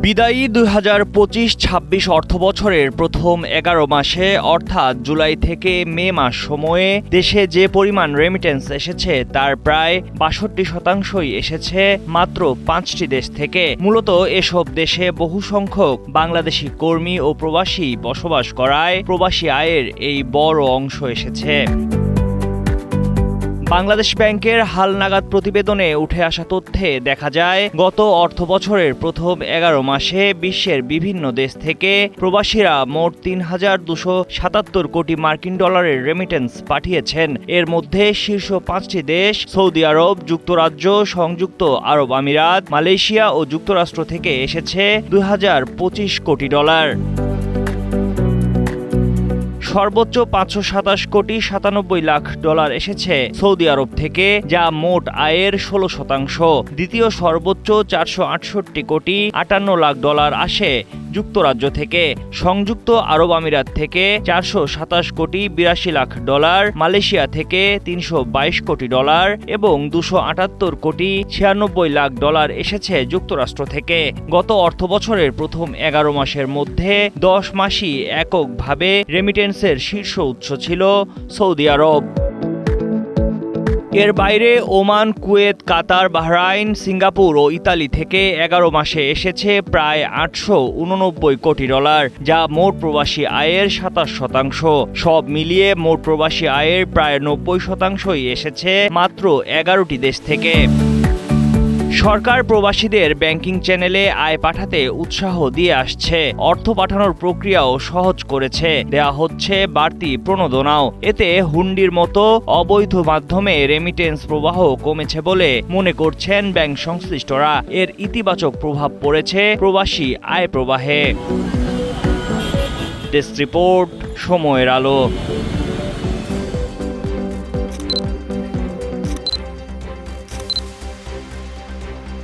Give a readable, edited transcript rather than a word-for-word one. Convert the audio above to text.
বিদায়ী ২০২৫-২৬ অর্থবছরের প্রথম ১১ মাসে অর্থাৎ জুলাই থেকে মে মাস সময়ে দেশে যে পরিমাণ রেমিটেন্স এসেছে তার প্রায় ৬২% এসেছে মাত্র ৫টি দেশ থেকে। মূলত এসব দেশে বহু সংখ্যক বাংলাদেশি কর্মী ও প্রবাসী বসবাস করায় প্রবাসী আয়ের এই বড় অংশ এসেছে। বাংলাদেশ ব্যাংকের হালনাগাদ প্রতিবেদনে উঠে আসা তথ্যে দেখা যায়, গত অর্থবছরের প্রথম ১১ মাসে বিশ্বের বিভিন্ন দেশ থেকে প্রবাসীরা মোট ৩,২৭৭ কোটি মার্কিন ডলারের রেমিটেন্স পাঠিয়েছেন। এর মধ্যে শীর্ষ ৫টি দেশ সৌদি আরব, যুক্তরাজ্য, সংযুক্ত আরব আমিরাত, মালয়েশিয়া ও যুক্তরাষ্ট্র থেকে এসেছে ২,০২৫ কোটি ডলার। সর্বোচ্চ ৫২৭ কোটি ৯৭ লাখ ডলার এসেছে সৌদি আরব থেকে, যা মোট আয়ের ১৬%। দ্বিতীয় সর্বোচ্চ ৪৬৮ কোটি ৫৮ লাখ ডলার আসে যুক্তরাজ্য থেকে। সংযুক্ত আরব আমিরাত থেকে ৪২৭ কোটি ৮২ লাখ ডলার, মালয়েশিয়া থেকে ৩২২ কোটি ডলার এবং ২৭৮ কোটি ৯৬ লাখ ডলার এসেছে যুক্তরাষ্ট্র থেকে। গত অর্থবছরের প্রথম ১১ মাসের মধ্যে ১০ মাসই এককভাবে রেমিটেন্সের শীর্ষ উৎস ছিল সৌদি আরব। এর বাইরে ওমান, কুয়েত, কাতার, বাহরাইন, সিঙ্গাপুর ও ইতালি থেকে ১১ মাসে এসেছে প্রায় ৮৮৯ কোটি ডলার, যা মোট প্রবাসী আয়ের ২৭%। সব মিলিয়ে মোট প্রবাসী আয়ের প্রায় ৯০%ই এসেছে মাত্র ১১টি দেশ থেকে। সরকার প্রবাসীদের ব্যাংকিং চ্যানেলে আয় পাঠাতে উৎসাহ দিয়ে আসছে। অর্থ পাঠানোর প্রক্রিয়াও সহজ করেছে, দেয়া হচ্ছে বাড়তি প্রণোদনাও। এতে হুন্ডির মতো অবৈধ মাধ্যমে রেমিটেন্স প্রবাহ কমেছে বলে মনে করছেন ব্যাংক সংশ্লিষ্টরা। এর ইতিবাচক প্রভাব পড়েছে প্রবাসী আয় প্রবাহে। ডেস্ক রিপোর্ট, সময়ের আলো।